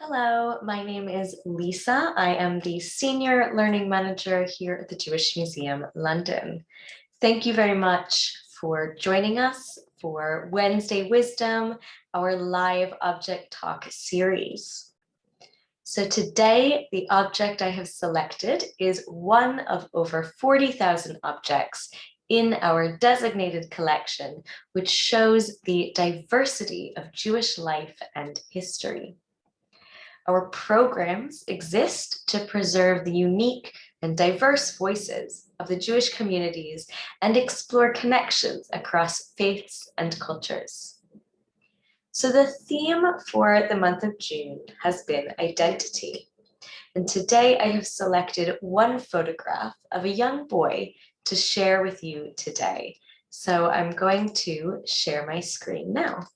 Hello, my name is Lisa. I am the Senior Learning Manager here at the Jewish Museum, London. Thank you very much for joining us for Wednesday Wisdom, our live object talk series. So today, the object I have selected is one of over 40,000 objects in our designated collection, which shows the diversity of Jewish life and history. Our programs exist to preserve the unique and diverse voices of the Jewish communities and explore connections across faiths and cultures. So the theme for the month of June has been identity. And today I have selected one photograph of a young boy to share with you today. So I'm going to share my screen now.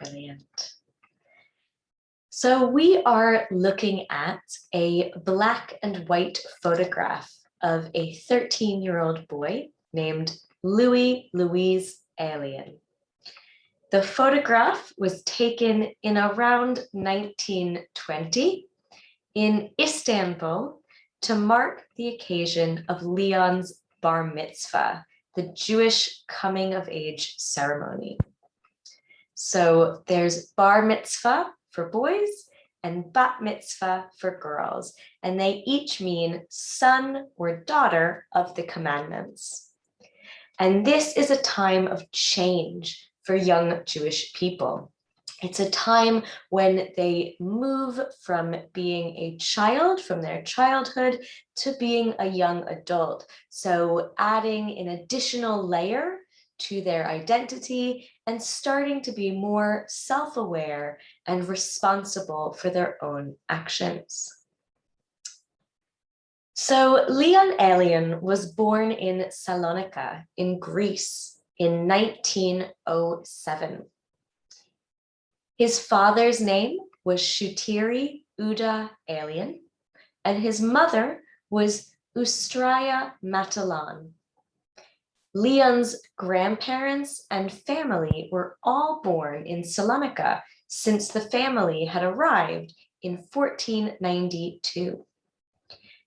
Brilliant. So we are looking at a black and white photograph of a 13-year-old boy named Leon Aelion. The photograph was taken in around 1920 in Istanbul to mark the occasion of Leon's bar mitzvah, the Jewish coming of age ceremony. So there's bar mitzvah for boys and bat mitzvah for girls, and they each mean son or daughter of the commandments. And this is a time of change for young Jewish people. It's a time when they move from being a child, from their childhood, to being a young adult. So adding an additional layer to their identity and starting to be more self-aware and responsible for their own actions. So Leon Aelion was born in Salonika in Greece in 1907. His father's name was Shutiri Uda Aelion, and his mother was Ustraya Matalan. Leon's grandparents and family were all born in Salonika since the family had arrived in 1492.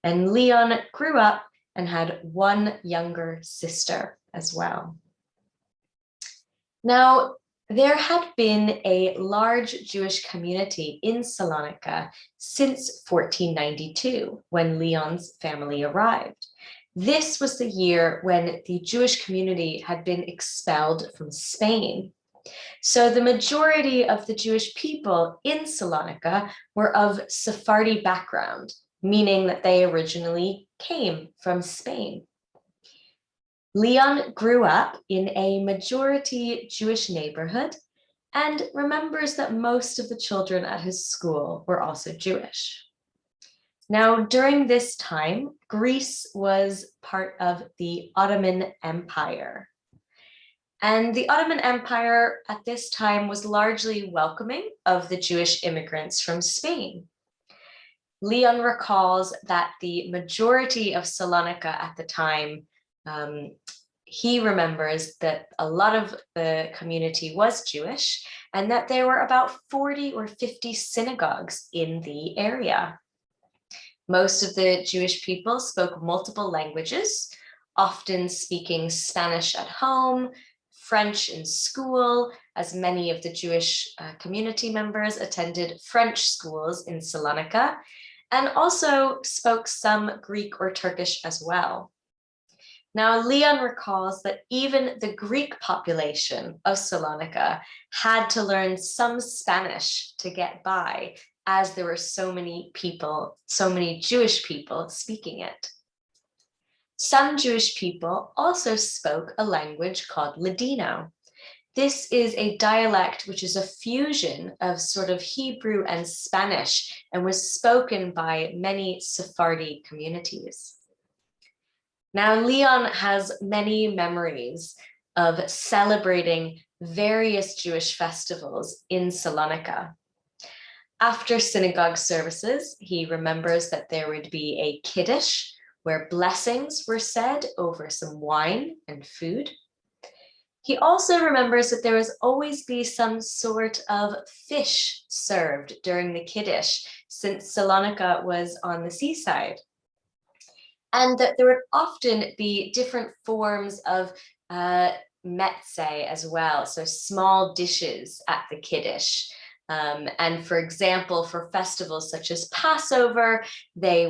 And Leon grew up and had one younger sister as well. Now, there had been a large Jewish community in Salonika since 1492 when Leon's family arrived. This was the year when the Jewish community had been expelled from Spain. So the majority of the Jewish people in Salonika were of Sephardi background, meaning that they originally came from Spain. Leon grew up in a majority Jewish neighborhood and remembers that most of the children at his school were also Jewish. Now, during this time, Greece was part of the Ottoman Empire. And the Ottoman Empire at this time was largely welcoming of the Jewish immigrants from Spain. Leon recalls that the majority of Salonika at the time, he remembers that a lot of the community was Jewish and that there were about 40 or 50 synagogues in the area. Most of the Jewish people spoke multiple languages, often speaking Spanish at home, French in school, as many of the Jewish community members attended French schools in Salonika, and also spoke some Greek or Turkish as well. Now, Leon recalls that even the Greek population of Salonika had to learn some Spanish to get by, as there were so many people, so many Jewish people speaking it. Some Jewish people also spoke a language called Ladino. This is a dialect which is a fusion of sort of Hebrew and Spanish and was spoken by many Sephardi communities. Now, Leon has many memories of celebrating various Jewish festivals in Salonika. After synagogue services, he remembers that there would be a kiddush, where blessings were said over some wine and food. He also remembers that there would always be some sort of fish served during the Kiddush, since Salonika was on the seaside. And that there would often be different forms of metze as well, so small dishes at the Kiddush. And for example, for festivals such as Passover, the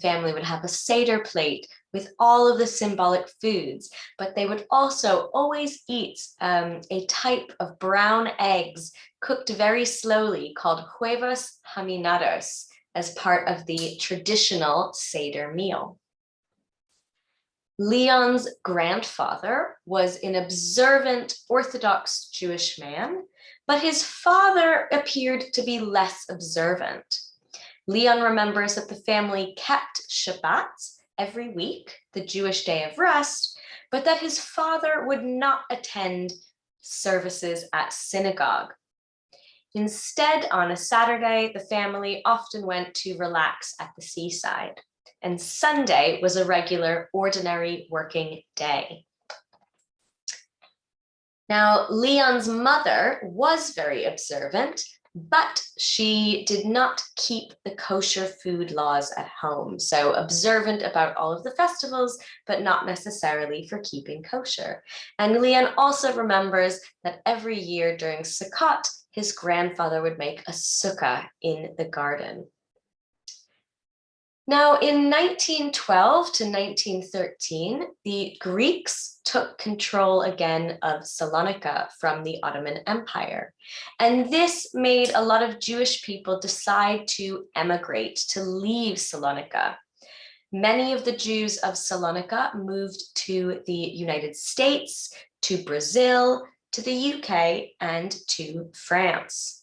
family would have a Seder plate with all of the symbolic foods, but they would also always eat a type of brown eggs cooked very slowly called huevos haminados as part of the traditional Seder meal. Leon's grandfather was an observant Orthodox Jewish man, but his father appeared to be less observant. Leon remembers that the family kept Shabbat every week, the Jewish day of rest, but that his father would not attend services at synagogue. Instead, on a Saturday, the family often went to relax at the seaside, and Sunday was a regular, ordinary working day. Now, Leon's mother was very observant, but she did not keep the kosher food laws at home. So observant about all of the festivals, but not necessarily for keeping kosher. And Leon also remembers that every year during Sukkot, his grandfather would make a sukkah in the garden. Now, in 1912 to 1913, the Greeks took control again of Salonika from the Ottoman Empire. And this made a lot of Jewish people decide to emigrate, to leave Salonika. Many of the Jews of Salonika moved to the United States, to Brazil, to the UK, and to France.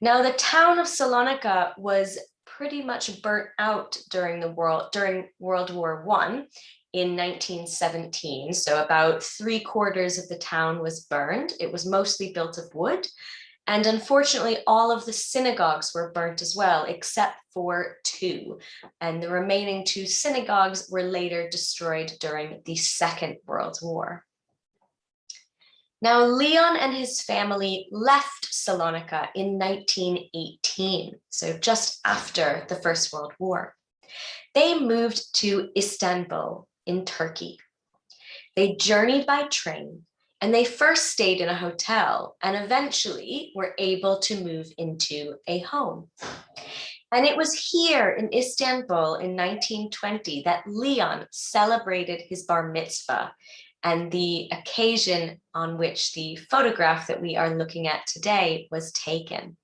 Now, the town of Salonika was pretty much burnt out during World War I in 1917. So about 3/4 of the town was burned. It was mostly built of wood. And unfortunately, all of the synagogues were burnt as well, except for 2. And the remaining 2 synagogues were later destroyed during the Second World War. Now, Leon and his family left Salonika in 1918, so just after the First World War. They moved to Istanbul in Turkey. They journeyed by train, and they first stayed in a hotel and eventually were able to move into a home. And it was here in Istanbul in 1920 that Leon celebrated his bar mitzvah, and the occasion on which the photograph that we are looking at today was taken.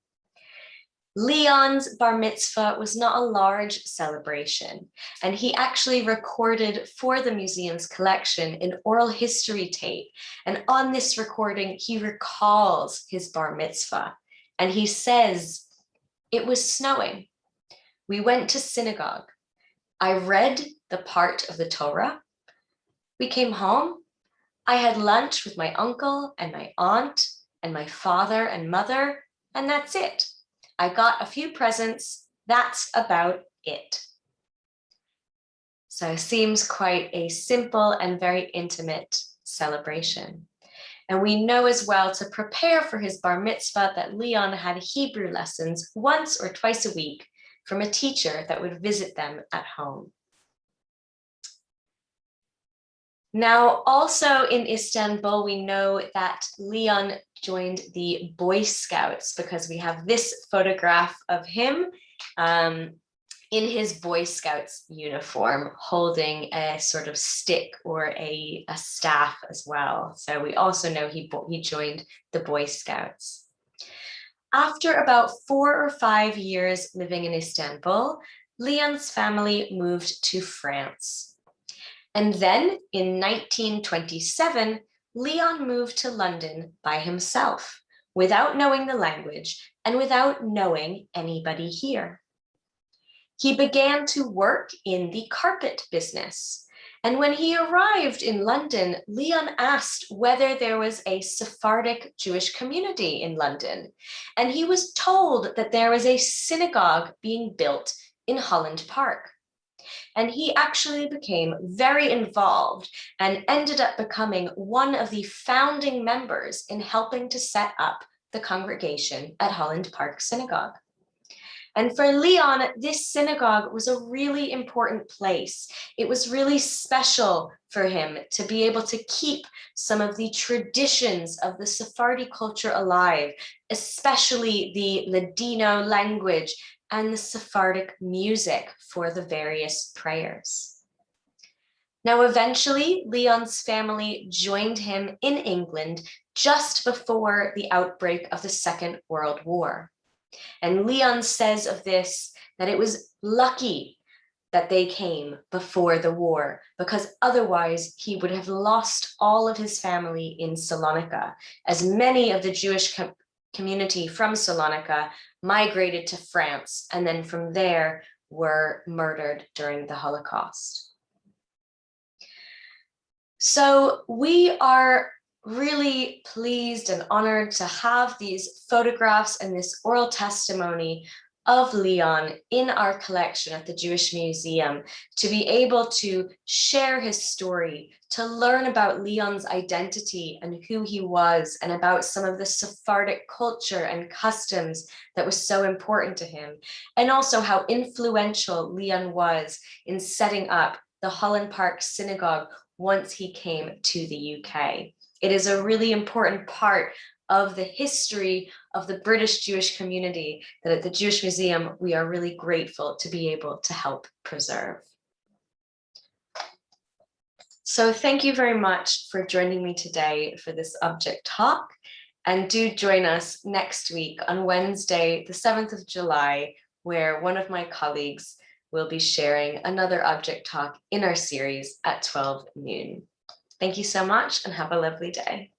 Leon's bar mitzvah was not a large celebration, and he actually recorded for the museum's collection an oral history tape. And on this recording, he recalls his bar mitzvah, and he says, "It was snowing. We went to synagogue. I read the part of the Torah. We came home. I had lunch with my uncle and my aunt and my father and mother, and that's it. I got a few presents. That's about it." So it seems quite a simple and very intimate celebration. And we know as well, to prepare for his bar mitzvah, that Leon had Hebrew lessons once or twice a week from a teacher that would visit them at home. Now, also in Istanbul, we know that Leon joined the Boy Scouts, because we have this photograph of him in his Boy Scouts uniform, holding a sort of stick or a staff as well. So we also know he joined the Boy Scouts. After about 4 or 5 years living in Istanbul, Leon's family moved to France. And then in 1927, Leon moved to London by himself, without knowing the language and without knowing anybody here. He began to work in the carpet business. And when he arrived in London, Leon asked whether there was a Sephardic Jewish community in London. And he was told that there was a synagogue being built in Holland Park. And he actually became very involved and ended up becoming one of the founding members in helping to set up the congregation at Holland Park Synagogue. And for Leon, this synagogue was a really important place. It was really special for him to be able to keep some of the traditions of the Sephardi culture alive, especially the Ladino language and the Sephardic music for the various prayers. Now, eventually, Leon's family joined him in England just before the outbreak of the Second World War. And Leon says of this that it was lucky that they came before the war, because otherwise he would have lost all of his family in Salonika, as many of the Jewish community from Salonika migrated to France, and then from there were murdered during the Holocaust. So we are really pleased and honored to have these photographs and this oral testimony of Leon in our collection at the Jewish Museum, to be able to share his story, to learn about Leon's identity and who he was, and about some of the Sephardic culture and customs that was so important to him, and also how influential Leon was in setting up the Holland Park Synagogue once he came to the UK. It is a really important part of the history of the British Jewish community that at the Jewish Museum, we are really grateful to be able to help preserve. So thank you very much for joining me today for this object talk. And do join us next week on Wednesday, the 7th of July, where one of my colleagues will be sharing another object talk in our series at 12 noon. Thank you so much and have a lovely day.